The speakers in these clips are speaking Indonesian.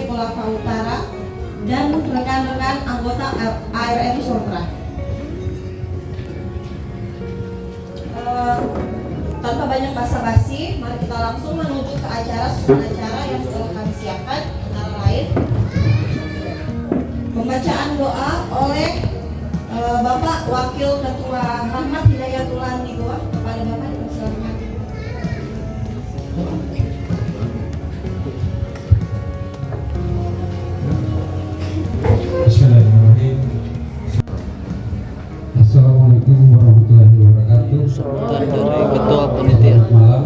Kolaka Utara dan rekan-rekan anggota ARM Sultra. Tanpa banyak basa-basi, mari kita langsung menuju ke susun acara yang sudah kami siapkan, antara lain pembacaan doa oleh Bapak Wakil Ketua Rahmat Hidayatullah Nigoa. Kepada Bapak dipersilakan. Bismillahirrahmanirrahim. Assalamualaikum warahmatullahi wabarakatuh. Dari Ketua Panitia. Selamat malam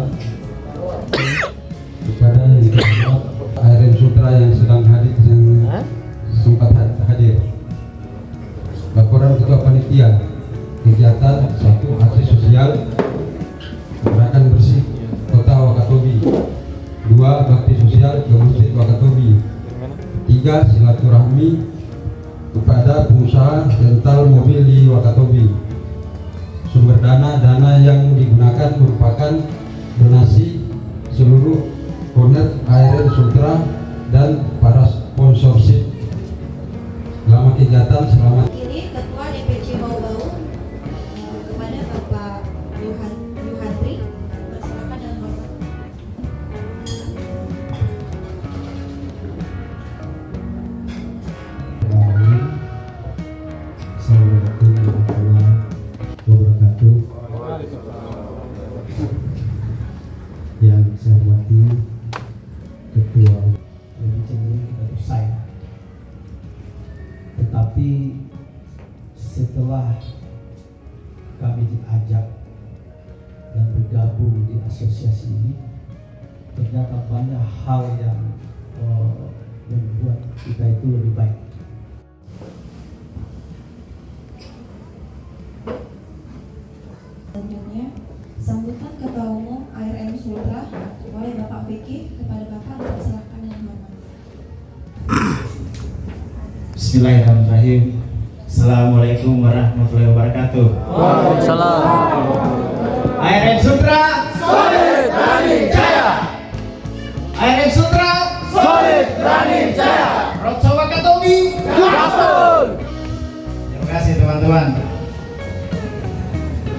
kepada yang terhormat ARM Sultra yang sedang hadir, yang sempat hadir. Laporan Ketua Panitia kegiatan 1. Aksi sosial gerakan bersih Kota Wakatobi. 2. Bakti sosial ke Masjid Wakatobi. 3. Silaturahmi kepada pengusaha rental mobil di Wakatobi. Sumber dana yang digunakan merupakan donasi seluruh owner ARM Sultra dan para sponsorship selama kegiatan selama Ini Ketua DPC Bau-Bau kepada Bapak Yuhantri. Persilakan dengan Bapak. Assalamualaikum warahmatullahi wabarakatuh. Yang saya hormati Ketua, lebih cenderung kita usai. Tetapi setelah kami diajak dan bergabung di asosiasi ini, ternyata banyak hal yang membuat kita itu lebih baik. Selanjutnya, sambutan Ketua Umum ARM Sultra oleh Bapak Vicky. Kepada Bapak dipersilakan dengan hormat. Bismillahirrahmanirrahim. Assalamualaikum warahmatullahi wabarakatuh. Waalaikumsalam. ARM Sultra Solid berani jaya. ARM Sultra Solid berani jaya. Rotso Wakatobi. Gasul. Terima kasih teman-teman.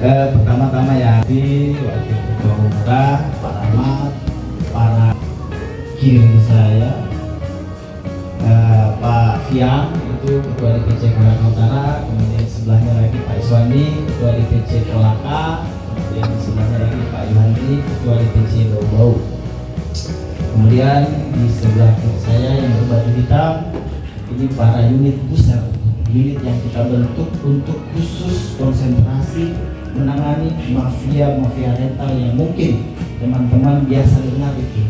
Pertama-tama ya di Wakil Ketua Umum Pak Rahmat, para kiri saya Pak Fiang, itu Ketua DPC Kolaka Utara, kemudian sebelahnya lagi Pak Iswandi, Ketua DPC Kolaka, kemudian sebelahnya lagi Pak Yuhantri, Ketua DPC Bau-Bau. Kemudian di sebelah kiri saya yang berbaju hitam, ini para unit pusat, unit yang kita bentuk untuk khusus konsentrasi menangani mafia rental yang mungkin teman-teman biasa dengar itu.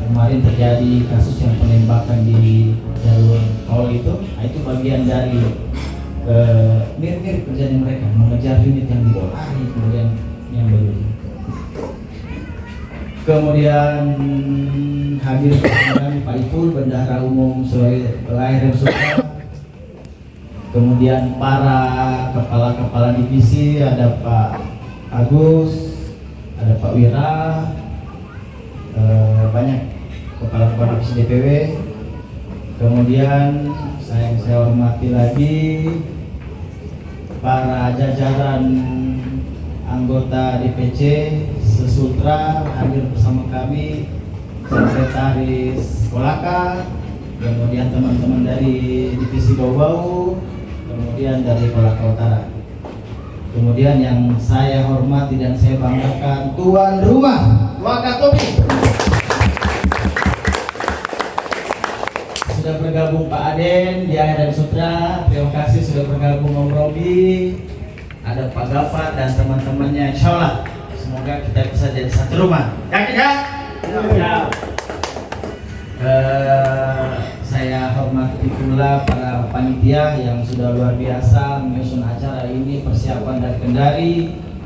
Kemarin terjadi kasus yang penembakan di jalur tol itu, nah itu bagian dari mirip-mirip kerjanya mereka, mengejar unit yang dibolari, kemudian yang berbeda. Kemudian hadir kami Pak Ipul, Bendahara Umum ARM Sultra. Kemudian para kepala-kepala divisi, ada Pak Agus, ada Pak Wira, banyak kepala-kepala divisi DPW. Kemudian saya hormati lagi para jajaran anggota DPC Sesultra hadir bersama kami, Sekretaris Kolaka, kemudian teman-teman dari divisi Bau-Bau, kemudian dari Kolaka Utara. Kemudian yang saya hormati dan saya banggakan, tuan rumah Wakatobi. Sudah bergabung Pak Aden di ARM Sultra, terima kasih sudah bergabung Om Robi, ada Pak Gafat dan teman-temannya. Insya Allah semoga kita bisa jadi satu rumah. Yakin ya? Ya. Saya hormati pula para panitia yang sudah luar biasa menyusun acara ini, persiapan dari Kendari,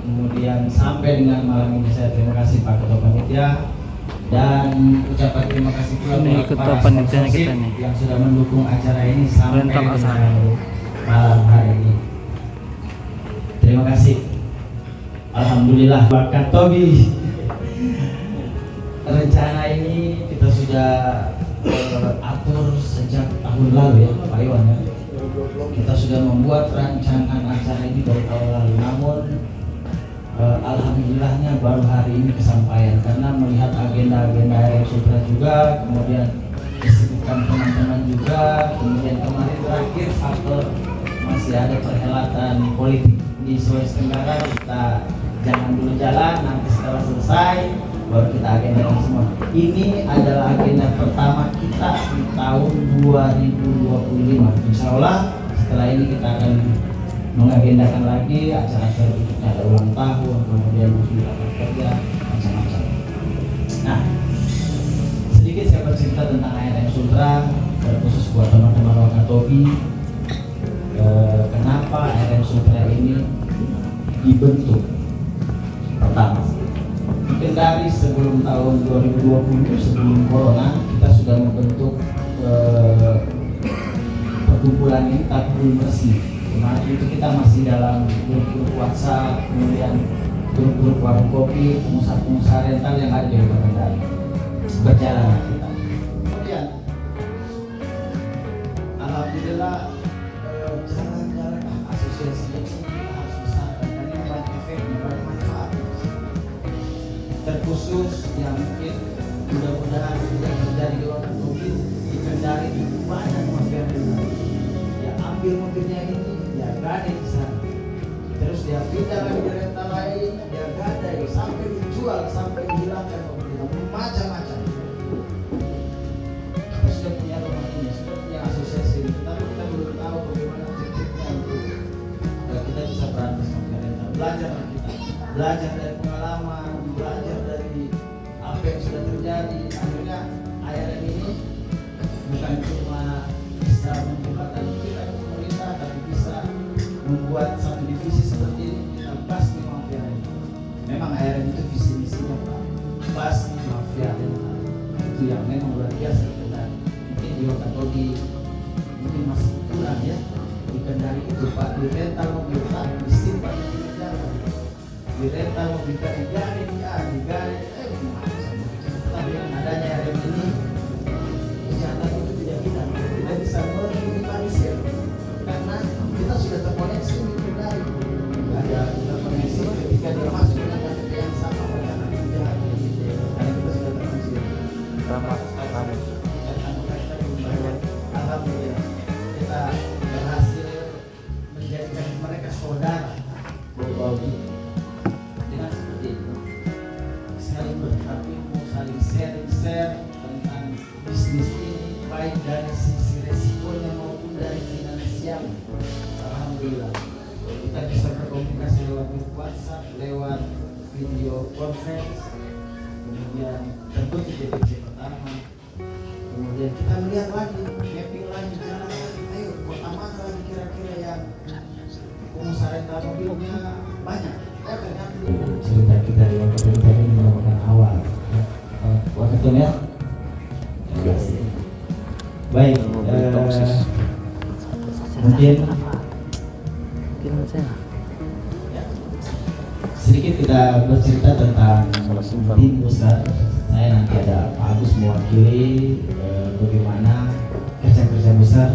kemudian sampai dengan malam ini. Saya terima kasih Pak Ketua Panitia dan ucapan terima kasih pula Ini buat Ketua para Panitianya sponsorship kita nih, yang sudah mendukung acara ini sampai Rental dengan Asal. malam hari ini. Terima kasih. Alhamdulillah Wakatobi. Rencana ini kita sudah atur sejak tahun lalu ya Pak Iwan ya. Kita sudah membuat rancangan acara ini dari tahun lalu, namun alhamdulillahnya baru hari ini kesampaian karena melihat agenda-agenda RM Sultra juga, kemudian kesibukan teman-teman juga, kemudian kemarin terakhir faktor masih ada perhelatan politik di Sulawesi Tenggara. Kita jangan dulu jalan, nanti setelah selesai baru kita agendakan semua. Ini adalah agenda pertama kita di tahun 2025. Insya Allah setelah ini kita akan mengagendakan lagi acara-acara berikutnya, ada ulang tahun, kemudian mungkin rapat kerja, macam-macam. Nah, sedikit saya bercerita tentang ARM Sultra, khusus buat teman-teman Wakatobi. Kenapa ARM Sultra ini dibentuk? Pertama, mungkin dari sebelum tahun 2020, sebelum corona, kita sudah membentuk perkumpulan ini, tapi belum resmi. Kemarin itu kita masih dalam grup-grup WhatsApp, kemudian grup-grup warung kopi, pengusaha-pengusaha rental yang ada di Kota Kendari. Berjalan kita. Kemudian, alhamdulillah jalan-jalan asosiasi ini harus besar dan ini banyak efeknya, banyak manfaatnya. Terkhusus yang mungkin mudah-mudahan tidak terjadi di waktu COVID di Kendari itu banyak mafia rental. Ya ambil mobilnya ini, dia gadai di sana. Terus dia pindah lagi di rental lain, dia gadai sampai dijual, sampai dihilangkan mobilnya, macam-macam. Kita sudah punya rumah ini, sudah punya asosiasi ini, tapi kita belum tahu bagaimana tekniknya untuk kita bisa berantas mafia rental. Belajar dari kita, belajar dari pengalaman, belajar dari apa yang sudah terjadi. Akhirnya ARM ini bukan cuma bisa membukakan kita ke pemerintah, tapi bisa membuat satu divisi seperti ini, kita basmi mafia rental. Memang ARM itu visi misinya Pak, basmi mafia rental. Itu yang memang luar biasa di Kendari. Mungkin di Wakatobi mungkin masih kurang ya. Di Kendari itu Pak, di rental mobil tak disimpan di jalan, di rental mobil tak digaring, tapi dengan adanya ARM ini kejahatan itu tidak kita bisa meminimalisir karena kita sudah terkoneksi di Kendari. Ada terkoneksi ketika dia masuk dengan KTP yang sama mereka akan jahat karena kita sudah terkoneksi. Alhamdulillah kita berhasil menjadikan mereka saudara berbagi dengan seperti itu, saling bertraktir, saling share tentang bisnis ini, baik dari sisi resikonya maupun dari finansial. Alhamdulillah kita bisa berkomunikasi lewat grup WhatsApp, lewat video conference, kemudian tentu di DPC pertama, kemudian kita melihat lagi, mapping lagi, jalan lagi, ayo kota mana lagi kira-kira yang pengusaha rental mobilnya banyak. Ternyata cerita kita di Wakatobi ini merupakan awal. Wakatobi ya. Baik. Mungkin sedikit kita bercerita tentang tim besar. Saya nanti ada Pak Agus mewakili bagaimana kerja-kerja besar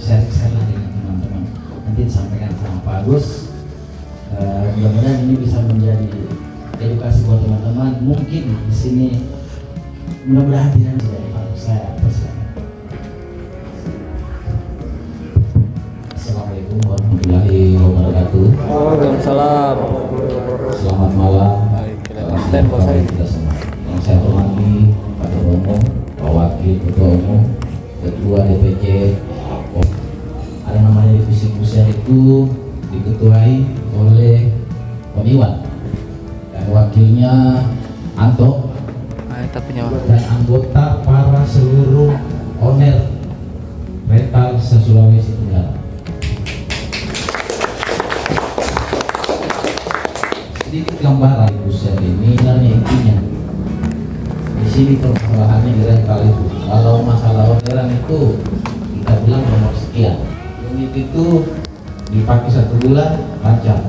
share-share lah dengan teman-teman. Nanti disampaikan sama Pak Agus. Mudah-mudahan ini bisa menjadi edukasi buat teman-teman. Mungkin di sini mudah-mudahan tidak menjadi Pak Agus. Saya persilakan. Assalamualaikum warahmatullahi wabarakatuh. Waalaikumsalam. Selamat malam. Kita semua. Yang saya hormati Pak Ketua Umum, Pak Wakil Ketua Umum, Ketua DPC. Ada namanya divisi pusat itu diketuai oleh Om Iwan dan wakilnya Anto dan anggota para seluruh owner rental se-Sulawesi Tenggara. Sedikit gambaran pusat ini sebenarnya intinya di sini permasalahannya di rental itu. Kalau masalah orderan itu kita bilang nomor sekian, unit itu dipakai 1 bulan lancar.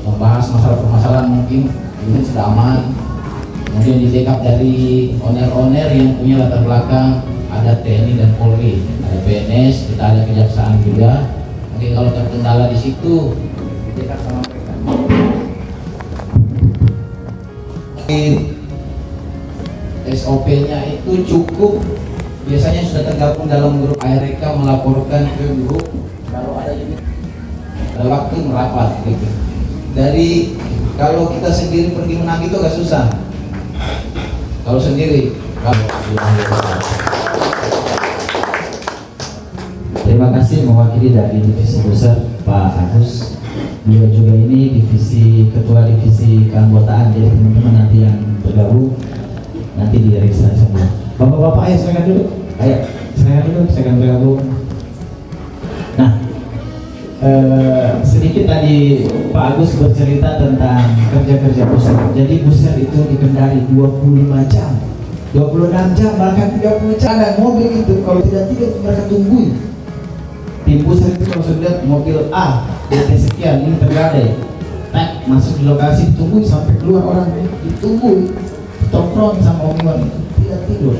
Membahas masalah permasalahan mungkin ini sudah aman. Kemudian di backup dari owner-owner yang punya latar belakang ada TNI dan Polri, ada PNS, kita ada kejaksaan juga. Mungkin kalau terkendala di situ, kita sama mereka. SOP-nya itu cukup, biasanya sudah tergabung dalam grup ARK, melaporkan ke grup kalau ada ini, ada waktu merapat gitu. Dari kalau kita sendiri pergi menang itu agak susah. Kalau sendiri, terima kasih mewakili dari divisi besar Pak Agus. Beliau juga ini ketua divisi keanggotaan, jadi teman-teman nanti yang bergabung nanti diregistrasi semua. Bapak-bapak ayo silakan dulu. Ayo silakan bergabung. Nah, sedikit tadi Pak Agus bercerita tentang kerja-kerja Buser. Jadi Buser itu di Kendari 25 jam, 26 jam, bahkan 30 jam. Ada mobil itu kalau tidak mereka tungguin. Tim Buser itu kalau sudah lihat mobil A DT sekian ini tergadai, masuk di lokasi ditungguin sampai keluar orang, ditungguin, tongkrong sama Om itu tidak tidur.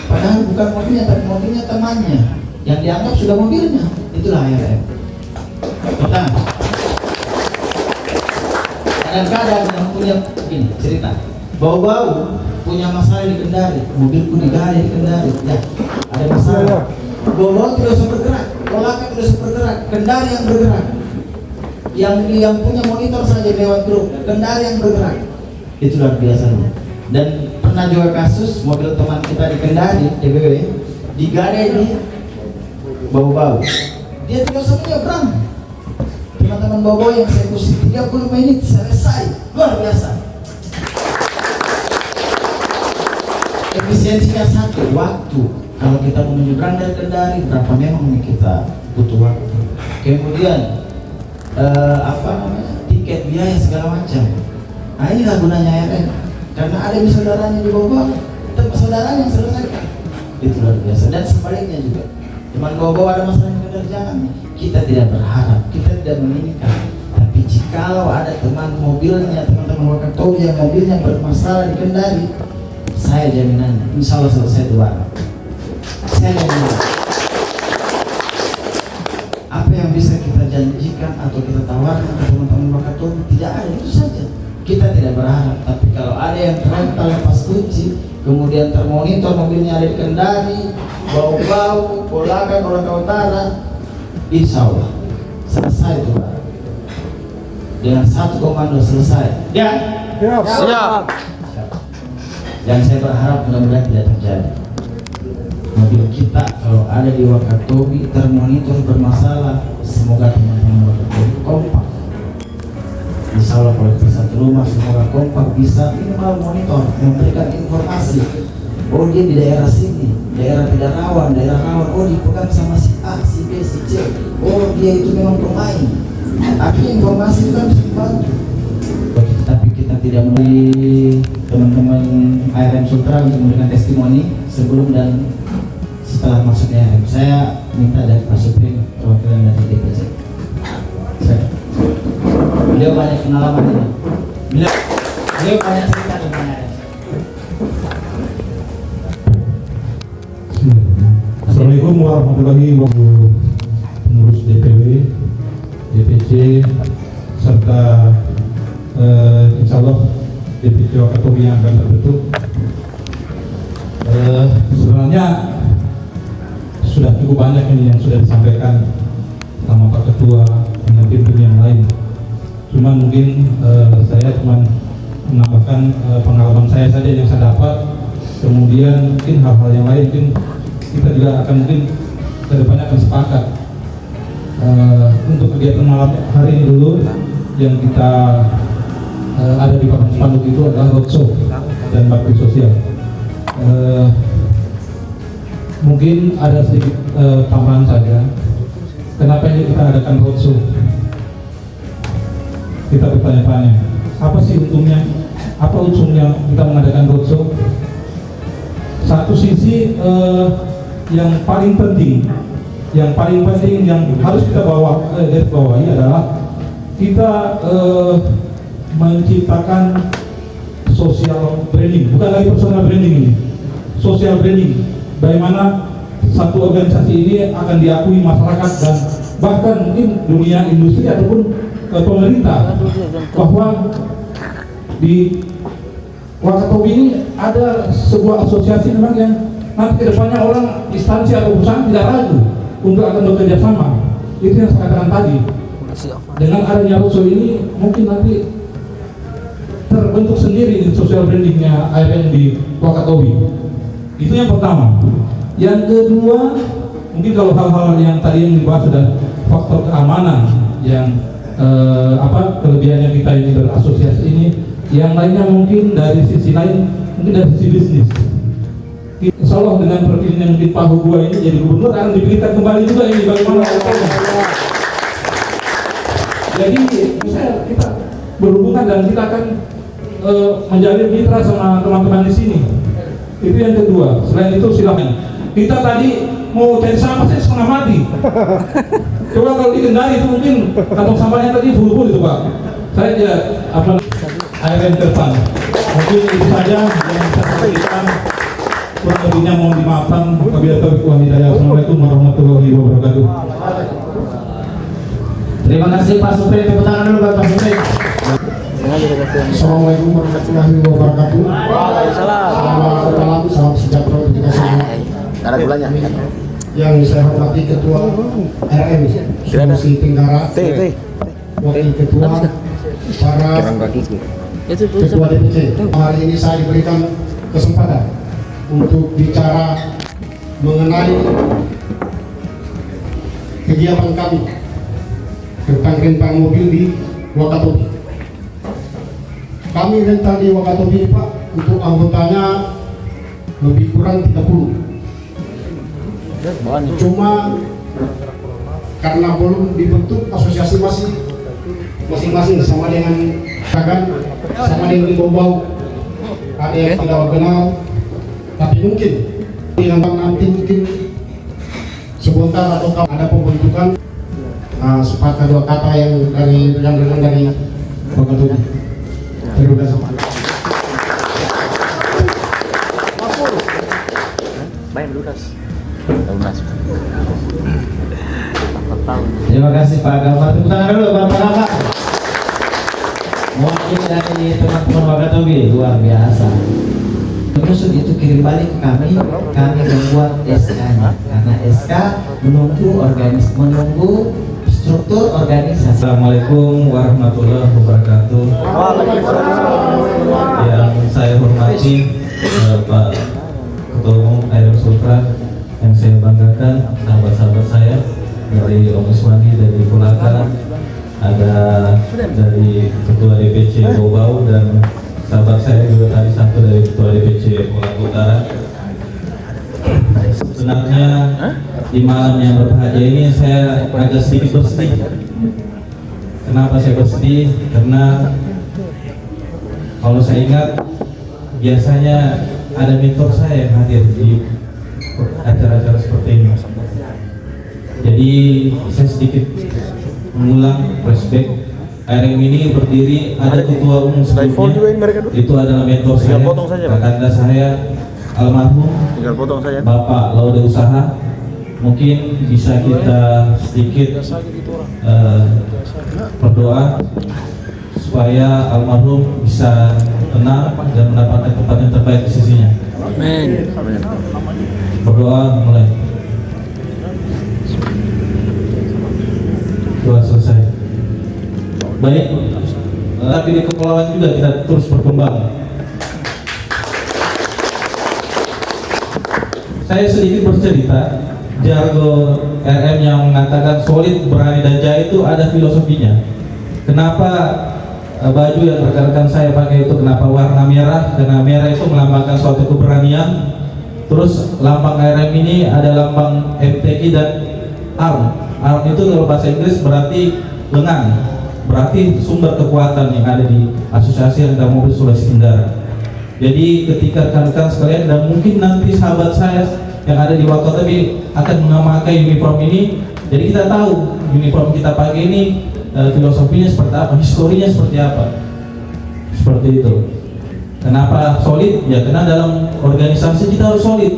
Padahal bukan mobilnya, tapi mobilnya temannya yang dianggap sudah mobilnya. Itulah ARM. Kita kadang-kadang yang punya ini cerita bau-bau punya masalah di Kendari, mobilku digadai di Kendari, ya ada masalah. Bau-bau tidak bisa bergerak, Kolaka tidak bisa bergerak, Kendari yang bergerak. Yang punya monitor saja lewat grup, Kendari yang bergerak. Itu luar biasa. Dan pernah juga kasus mobil teman kita di Kendari, DBW, digadai di bau-bau. Dia tidak usah nyebrang. Teman-teman bau-bau yang saya kursi 30 menit selesai, luar biasa. Efisiensinya satu, waktu. Kalau kita mau menyeberang dari Kendari, berapa memang kita butuh waktu. Kemudian tiket, biaya segala macam. Nah inilah gunanya ARN. Karena ada saudaranya di bawah, saudaranya yang selesaikan. Itu luar biasa. Dan sebaliknya juga, teman bawah ada masalah di Kendari, jangan. Kita tidak berharap, kita tidak menginginkan. Tapi jikalau ada teman mobilnya, teman-teman Wakatobi yang mobilnya bermasalah di Kendari, saya jaminannya, insya Allah selesai dua. Saya jamin. Apa yang bisa kita janjikan atau kita tawarkan ke teman-teman Wakatobi tidak ada, itu saja. Kita tidak berharap, tapi kalau ada yang terempel lepas kunci, kemudian termonitor mobilnya ada di Kendari, bau-bau, Kolaka Utara, insya Allah selesai itu Pak. Dengan satu komando selesai. Ya? Siap. Dan saya berharap mudah-mudahan tidak terjadi. Mobil kita kalau ada di Wakatobi termonitor bermasalah, semoga teman-teman Wakatobi kompak. Insya Allah kalau kita satu rumah semoga kompak, bisa minimal monitor memberikan informasi. Oh dia di daerah sini, daerah tidak rawan, daerah rawan. Oh dipegang sama si A, si B, si C. Oh dia itu memang pemain. Artinya informasi itu kan bisa dibantu. Tapi kita tidak memberi teman-teman ARM Sultra untuk memberikan testimoni sebelum dan setelah masuknya ARM. Saya minta dari Pak Suprim perwakilan dari DPC. Beliau banyak pengalaman ini. Beliau banyak cerita tentang ARM. Assalamualaikum warahmatullahi wabarakatuh. Pengurus DPW, DPC, serta insya Allah DPC Wakatobi yang akan terbentuk. Sebenarnya sudah cukup banyak ini yang sudah disampaikan sama Pak Ketua dengan tim-tim yang lain. Cuman mungkin saya cuma menambahkan pengalaman saya saja yang saya dapat. Kemudian mungkin hal-hal yang lain mungkin kita juga akan mungkin kedepannya akan sepakat. Untuk kegiatan malam hari ini dulu yang kita ada di papan spanduk itu adalah roadshow dan bakti sosial. Mungkin ada sedikit tambahan saja. Kenapa ini kita adakan roadshow? Kita bertanya-tanya, apa sih untungnya? Apa untungnya kita mengadakan roadshow? Satu sisi yang paling penting yang harus kita bawahi adalah kita menciptakan social branding, bukan lagi personal branding ini, social branding. bagaimana satu organisasi ini akan diakui masyarakat dan bahkan mungkin dunia industri ataupun pemerintah, bahwa di Wakatobi ini ada sebuah asosiasi memang yang nanti kedepannya orang instansi atau perusahaan tidak ragu untuk akan bekerja sama. Itu yang saya katakan tadi. Dengan adanya Russo ini mungkin nanti terbentuk sendiri di social brandingnya ARM di Wakatobi. Itu yang pertama. Yang kedua, mungkin kalau hal-hal yang tadi yang dibahas sudah faktor keamanan yang kelebihannya kita ini berasosiasi ini, yang lainnya mungkin dari sisi lain, mungkin dari sisi bisnis. Insya Allah dengan perpindahan mungkin Pak Hugua ini jadi gubernur akan dipikirkan kembali juga ini bagaimana awalnya. Jadi misalnya kita berhubungan dan kita akan menjalin mitra sama teman-teman di sini. Itu yang kedua. Selain itu silakan. Kita tadi mau cari sampah saya setengah mati. Coba kalau di Kendari itu mungkin kantong sampahnya tadi full itu Pak. Saya ya ARM ke depan. Mungkin itu saja yang bisa saya sampaikan. Kurang lebihnya mohon dimaafkan. Wabillahi taufiq wal hidayah. Assalamualaikum warahmatullahi wabarakatuh. Terima kasih Pak Supri, tepuk tangan dulu buat Pak Supri. Assalamualaikum warahmatullahi wabarakatuh. Waalaikumsalam. Selamat malam, salam sejahtera untuk kita semua. Ada gulanya. Yang saya hormati Ketua RM Sulawesi Tenggara, Wakil Ketua, para Ketua DPC. Hari ini saya diberikan kesempatan untuk bicara mengenai kegiatan kami tentang rental mobil di Wakatobi. Kami rental di Wakatobi Pak, untuk anggotanya lebih kurang 30. Cuma karena belum dibentuk asosiasi masing-masing sama dengan di bau-bau, ada yang tidak kenal, tapi mungkin nanti mungkin sebentar atau ada pembentukan sepatah dua kata yang dari Wakatobi. Terima kasih. Terima kasih Pak Gafar. Tepuk tangan dulu Pak Gafar. Mungkin dari teman-teman Wakatobi luar biasa. Terus itu kirim balik ke kami membuat SK-nya karena SK menunggu struktur organisasi. Assalamualaikum warahmatullahi wabarakatuh. Yang saya hormati Pak Ketua Umum ARM Sultra, yang saya banggakan sahabat-sahabat saya dari Om Iswandi dari Pulaka, ada dari Ketua DPC Bau dan sahabat saya juga tadi satu dari Ketua DPC Pulaka Utara. Sebenarnya di malam yang berbahagia ini saya agak sedikit bersedih. Kenapa saya bersedih? Karena kalau saya ingat biasanya ada mentor saya yang hadir di acara-acara seperti ini. Jadi saya sedikit mengulang flashback. ARM ini berdiri ada ketua umum sebelumnya. Itu adalah mentor saya, kakanda saya almarhum Bapak Laude Usaha. Mungkin bisa kita sedikit berdoa supaya almarhum bisa tenang dan mendapatkan tempat yang terbaik di sisinya. Amin. Berdoa mulai. Doa selesai. Baik. Tapi di kepulauan juga kita terus berkembang. Saya sedikit bercerita. Jargon RM yang mengatakan solid, berani dan jaya itu ada filosofinya. Kenapa baju yang rekan-rekan saya pakai itu kenapa warna merah? Karena merah itu melambangkan suatu keberanian. Terus lambang ARM ini ada lambang MTQ dan ARM. ARM itu kalau bahasa Inggris berarti lengan, berarti sumber kekuatan yang ada di asosiasi rental mobil Sulawesi Tenggara. Jadi ketika rekan-rekan sekalian dan mungkin nanti sahabat saya yang ada di Wakatobi akan memakai uniform ini, jadi kita tahu uniform kita pakai ini filosofinya seperti apa, historinya seperti apa, seperti itu. Kenapa solid? Ya karena dalam organisasi kita harus solid.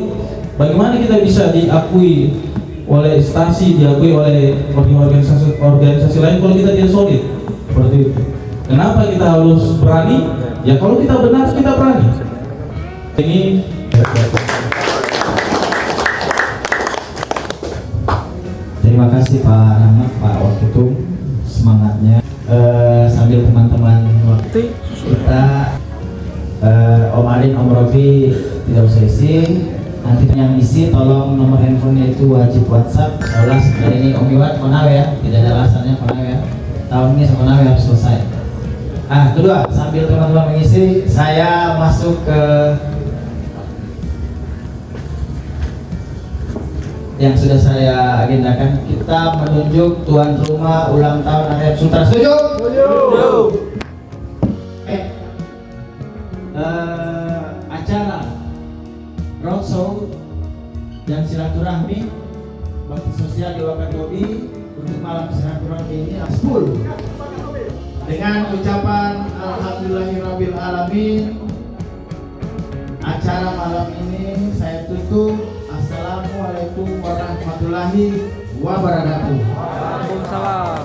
Bagaimana kita bisa diakui oleh instansi, diakui oleh organisasi lain kalau kita tidak solid? Seperti itu. Kenapa kita harus berani? Ya kalau kita benar, kita berani. Ini Terima kasih Pak Rahmat, Pak Waketum, semangatnya. Sambil teman-teman kita Om Alin, Om Robi tidak usah isi. Nanti yang isi tolong nomor handphonenya itu wajib WhatsApp. Soalnya sebenarnya ini Om Iwan konawe ya, tidak ada alasannya konawe ya. Tahun ini konawe harus selesai. Kedua, sambil teman-teman mengisi, saya masuk ke yang sudah saya agendakan. Kita menunjuk tuan rumah ulang tahun Arep Sutra. Setuju? Setuju. Acara roadshow dan silaturahmi bakti sosial di Wakatobi untuk malam silaturahmi ini full dengan ucapan alhamdulillahirabbil alamin. Acara malam ini saya tutup. Assalamualaikum warahmatullahi wabarakatuh. Waalaikumsalam.